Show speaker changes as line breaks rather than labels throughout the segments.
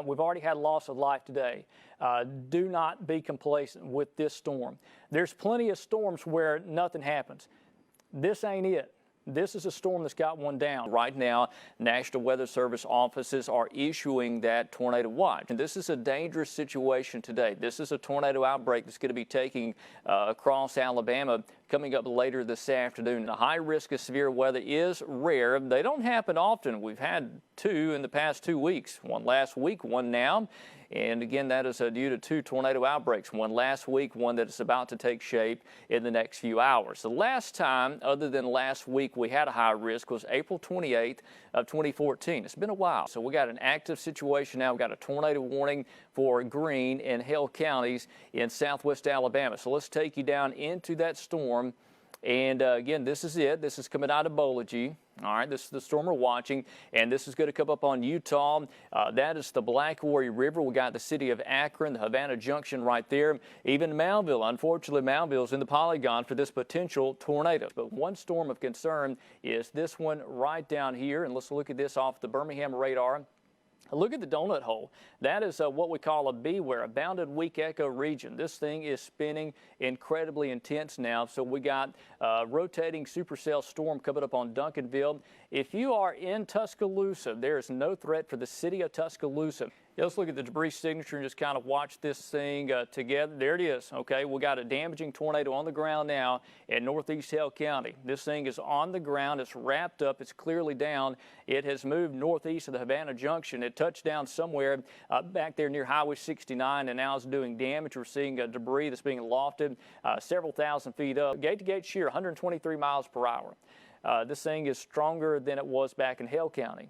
We've already had loss of life today. Do not be complacent with this storm. There's plenty of storms where nothing happens. This ain't it. This is a storm that's got one down. Right now, National Weather Service offices are issuing that tornado watch. And this is a dangerous situation today. This is a tornado outbreak that's going to be taking across Alabama coming up later this afternoon. The high risk of severe weather is rare. They don't happen often. We've had two in the past 2 weeks. One last week, one now. And again, that is due to two tornado outbreaks, one last week, one that is about to take shape in the next few hours. The last time, other than last week, we had a high risk was April 28th of 2014. It's been a while. So we got an active situation now. We've got a tornado warning for Greene and Hale counties in southwest Alabama. So let's take you down into that storm. And again, this is it. This is coming out of Bology. All right, this is the storm we're watching, and this is going to come up on Utah. That is the Black Warrior River. We got the city of Akron, the Havana Junction right there. Even Moundville. Unfortunately, Moundville is in the polygon for this potential tornado. But one storm of concern is this one right down here. And let's look at this off the Birmingham radar. Look at the donut hole. That is what we call a beware, a bounded weak echo region. This thing is spinning incredibly intense now. So we got a rotating supercell storm coming up on Duncanville. If you are in Tuscaloosa, there is no threat for the city of Tuscaloosa. Let's look at the debris signature and just kind of watch this thing together. There it is. Okay, we got a damaging tornado on the ground now in northeast Hale County. This thing is on the ground. It's wrapped up. It's clearly down. It has moved northeast of the Havana Junction. It touched down somewhere back there near Highway 69 and now is doing damage. We're seeing debris that's being lofted several thousand feet up. Gate-to-gate shear, 123 miles per hour. This thing is stronger than it was back in Hale County.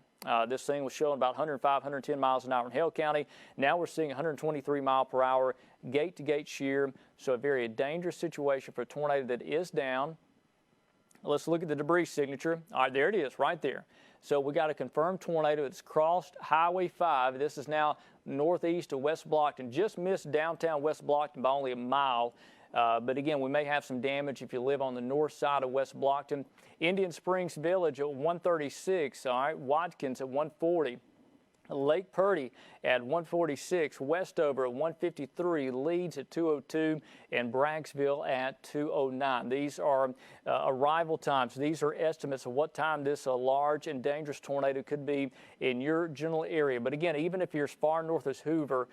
This thing was showing about 105, 110 miles an hour in Hale County. Now we're seeing 123 mile per hour, gate-to-gate shear. So a very dangerous situation for a tornado that is down. Let's look at the debris signature. All right, there it is right there. So we got a confirmed tornado. It's crossed Highway 5. This is now northeast of West Blockton. Just missed downtown West Blockton by only a mile. But again, we may have some damage if you live on the north side of West Blockton. Indian Springs Village at 136, all right, Watkins at 140. Lake Purdy at 146, Westover at 153, Leeds at 202, and Braggsville at 209. These are arrival times. These are estimates of what time this large and dangerous tornado could be in your general area. But again, even if you're as far north as Hoover,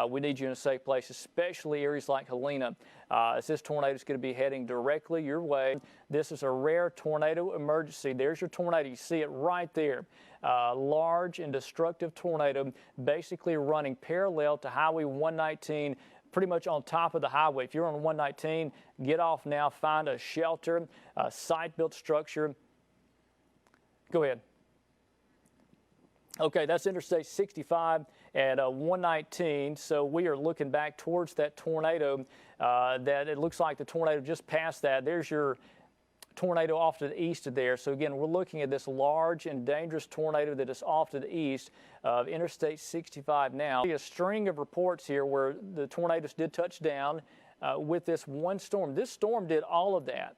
we need you in a safe place, especially areas like Helena, as this tornado is going to be heading directly your way. This is a rare tornado emergency. There's your tornado. You see it right there. Large and destructive tornado basically running parallel to Highway 119, pretty much on top of the highway. If you're on 119, get off now, find a shelter, a site-built structure. Go ahead. Okay, that's Interstate 65 at 119. So we are looking back towards that tornado that it looks like the tornado just passed that. There's your tornado off to the east of there. So again, we're looking at this large and dangerous tornado that is off to the east of Interstate 65 now. A string of reports here where the tornadoes did touch down with this one storm. This storm did all of that.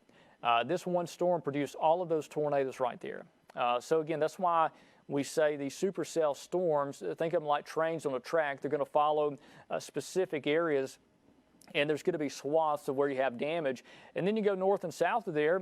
This one storm produced all of those tornadoes right there. So again, that's why we say these supercell storms, think of them like trains on a track. They're going to follow specific areas, and there's going to be swaths of where you have damage. And then you go north and south of there,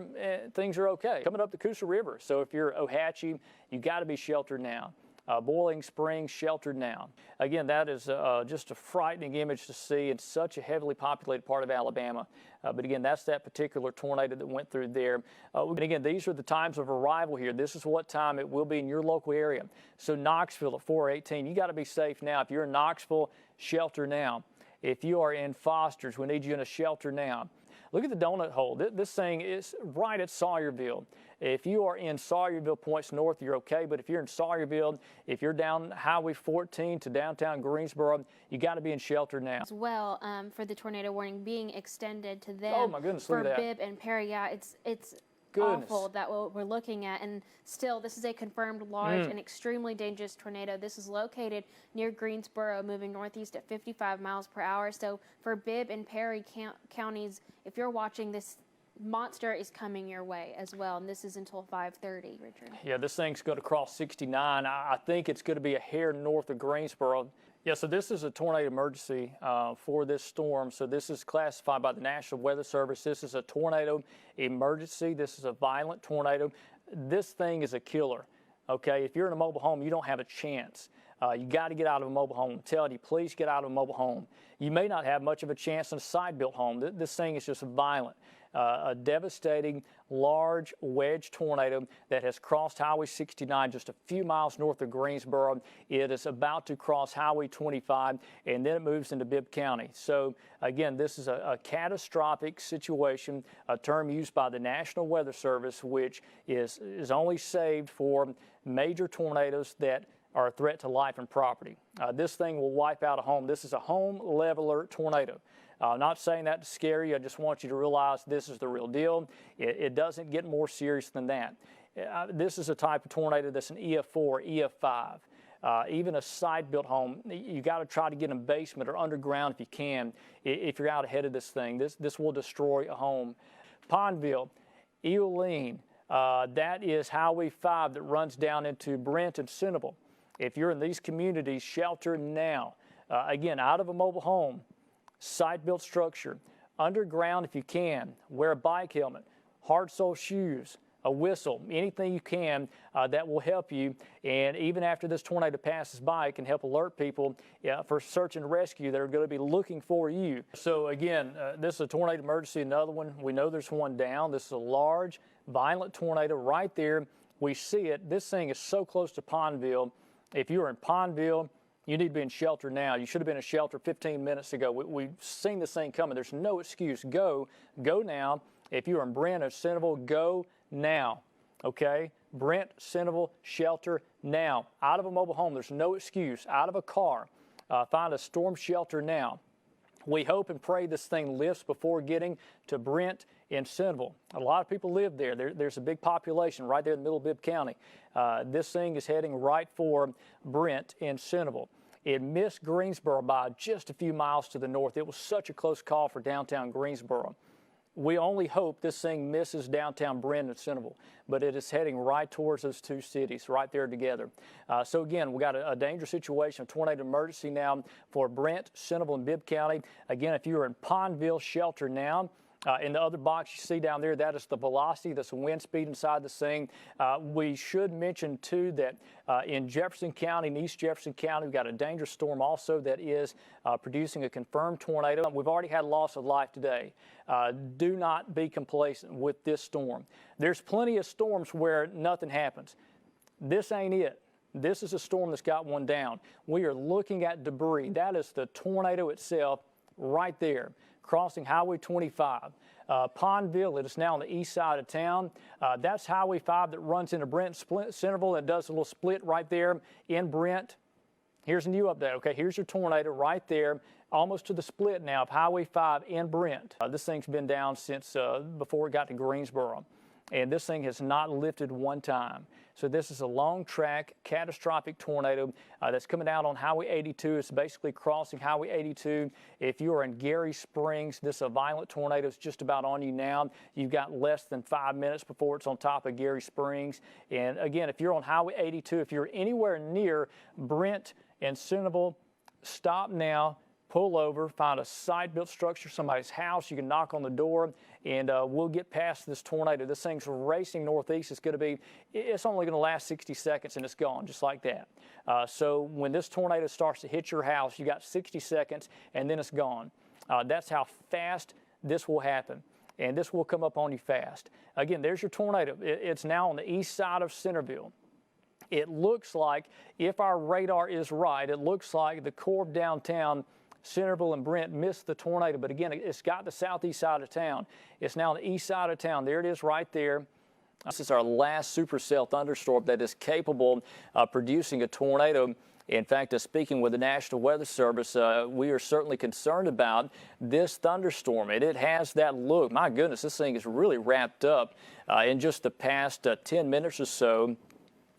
things are okay. Coming up the Coosa River. So if you're Ohatchee, you got to be sheltered now. Boiling Springs, sheltered now. Again, that is just a frightening image to see in such a heavily populated part of Alabama. But again, that's that particular tornado that went through there. And again, these are the times of arrival here. This is what time it will be in your local area. So Knoxville at 418, you got to be safe now. If you're in Knoxville, shelter now. If you are in Foster's, we need you in a shelter now. Look at the donut hole. This thing is right at Sawyerville. If you are in Sawyerville points north, you're okay. But if you're in Sawyerville, if you're down Highway 14 to downtown Greensboro, you got to be in shelter now.
As well, for the tornado warning being extended to them.
Oh my goodness,
for
look at that.
Bibb and Perry. Yeah, it's
Goodness.
awful that what we're looking at, and still this is a confirmed large and extremely dangerous tornado. This is located near Greensboro, moving northeast at 55 miles per hour. So for Bibb and Perry counties, if you're watching, this monster is coming your way as well, and this is until 5:30, Richard.
Yeah, this thing's going to cross 69. I think it's going to be a hair north of Greensboro. Yeah, so this is a tornado emergency for this storm. So this is classified by the National Weather Service. This is a tornado emergency. This is a violent tornado. This thing is a killer. Okay, if you're in a mobile home, you don't have a chance. You got to get out of a mobile home. I'm telling you, please get out of a mobile home. You may not have much of a chance in a side-built home. This thing is just violent. A devastating, large wedge tornado that has crossed Highway 69 just a few miles north of Greensboro. It is about to cross Highway 25, and then it moves into Bibb County. So, again, this is a catastrophic situation, a term used by the National Weather Service, which is only saved for major tornadoes that are a threat to life and property. This thing will wipe out a home. This is a home leveler tornado. I'm not saying that to scare you. I just want you to realize this is the real deal. It doesn't get more serious than that. This is a type of tornado that's an EF4, EF5. Even a side-built home, you got to try to get in a basement or underground if you can, if you're out ahead of this thing. This will destroy a home. Pondville, Eulene, that is Highway 5 that runs down into Brent and Centerville. If you're in these communities, shelter now. Again, out of a mobile home, site-built structure, underground if you can, wear a bike helmet, hard-sole shoes, a whistle, anything you can that will help you. And even after this tornado passes by, it can help alert people for search and rescue that are going to be looking for you. So again, this is a tornado emergency, another one. We know there's one down. This is a large, violent tornado right there. We see it. This thing is so close to Pondville. If you're in Pondville, you need to be in shelter now. You should have been in shelter 15 minutes ago. We've seen this thing coming. There's no excuse. Go now. If you're in Brent or Centerville, go now. Okay? Brent, Centerville, shelter now. Out of a mobile home, there's no excuse. Out of a car, find a storm shelter now. We hope and pray this thing lifts before getting to Brent and Centerville. A lot of people live there. There's a big population right there in the middle of Bibb County. This thing is heading right for Brent and Centerville. It missed Greensboro by just a few miles to the north. It was such a close call for downtown Greensboro. We only hope this thing misses downtown Brent and Centerville, but it is heading right towards those two cities, right there together. So again, we got a dangerous situation, a tornado emergency now for Brent, Centerville, and Bibb County. Again, if you're in Pondville, shelter now. In the other box you see down there, that is the velocity, that's the wind speed inside this thing. We should mention, too, that in Jefferson County and East Jefferson County, we've got a dangerous storm also that is producing a confirmed tornado. We've already had loss of life today. Do not be complacent with this storm. There's plenty of storms where nothing happens. This ain't it. This is a storm that's got one down. We are looking at debris. That is the tornado itself right there, crossing Highway 25. Pondville, it is now on the east side of town. That's Highway 5 that runs into Brent, Centerville, and does a little split right there in Brent. Here's a new update. Okay, here's your tornado right there, almost to the split now of Highway 5 in Brent. This thing's been down since before it got to Greensboro, and this thing has not lifted one time. So this is a long track, catastrophic tornado that's coming out on Highway 82. It's basically crossing Highway 82. If you are in Gary Springs, this is a violent tornado. It's just about on you now. You've got less than 5 minutes before it's on top of Gary Springs. And again, if you're on Highway 82, if you're anywhere near Brent and Centerville, stop now. Pull over, find a site-built structure, somebody's house. You can knock on the door, and we'll get past this tornado. This thing's racing northeast. It's only going to last 60 seconds, and it's gone, just like that. So when this tornado starts to hit your house, you got 60 seconds, and then it's gone. That's how fast this will happen, and this will come up on you fast. Again, there's your tornado. It's now on the east side of Centerville. It looks like, if our radar is right, it looks like the core of downtown Centerville and Brent missed the tornado, but again, it's got the southeast side of town. It's now on the east side of town. There it is right there. This is our last supercell thunderstorm that is capable of producing a tornado. In fact, speaking with the National Weather Service, we are certainly concerned about this thunderstorm, and it has that look. My goodness, this thing is really wrapped up in just the past 10 minutes or so.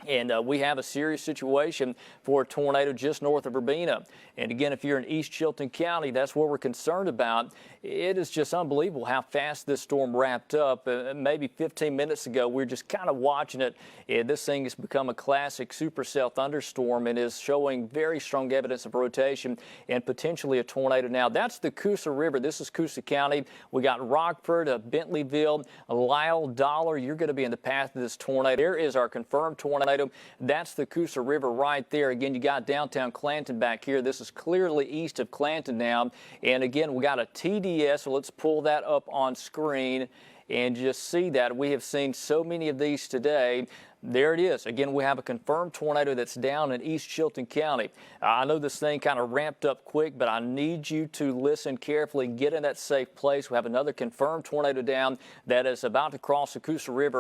And we have a serious situation for a tornado just north of Urbana. And again, if you're in East Chilton County, that's what we're concerned about. It is just unbelievable how fast this storm wrapped up. Maybe 15 minutes ago, we were just kind of watching it. This thing has become a classic supercell thunderstorm and is showing very strong evidence of rotation and potentially a tornado. Now, that's the Coosa River. This is Coosa County. We got Rockford, Bentleyville, Lyle, Dollar. You're going to be in the path of this tornado. There is our confirmed tornado. That's the Coosa River right there. Again, you got downtown Clanton back here. This is clearly east of Clanton now. And again, we got a TDS, so let's pull that up on screen and just see that. We have seen so many of these today. There it is. Again, we have a confirmed tornado that's down in East Chilton County. I know this thing kind of ramped up quick, but I need you to listen carefully, get in that safe place. We have another confirmed tornado down that is about to cross the Coosa River.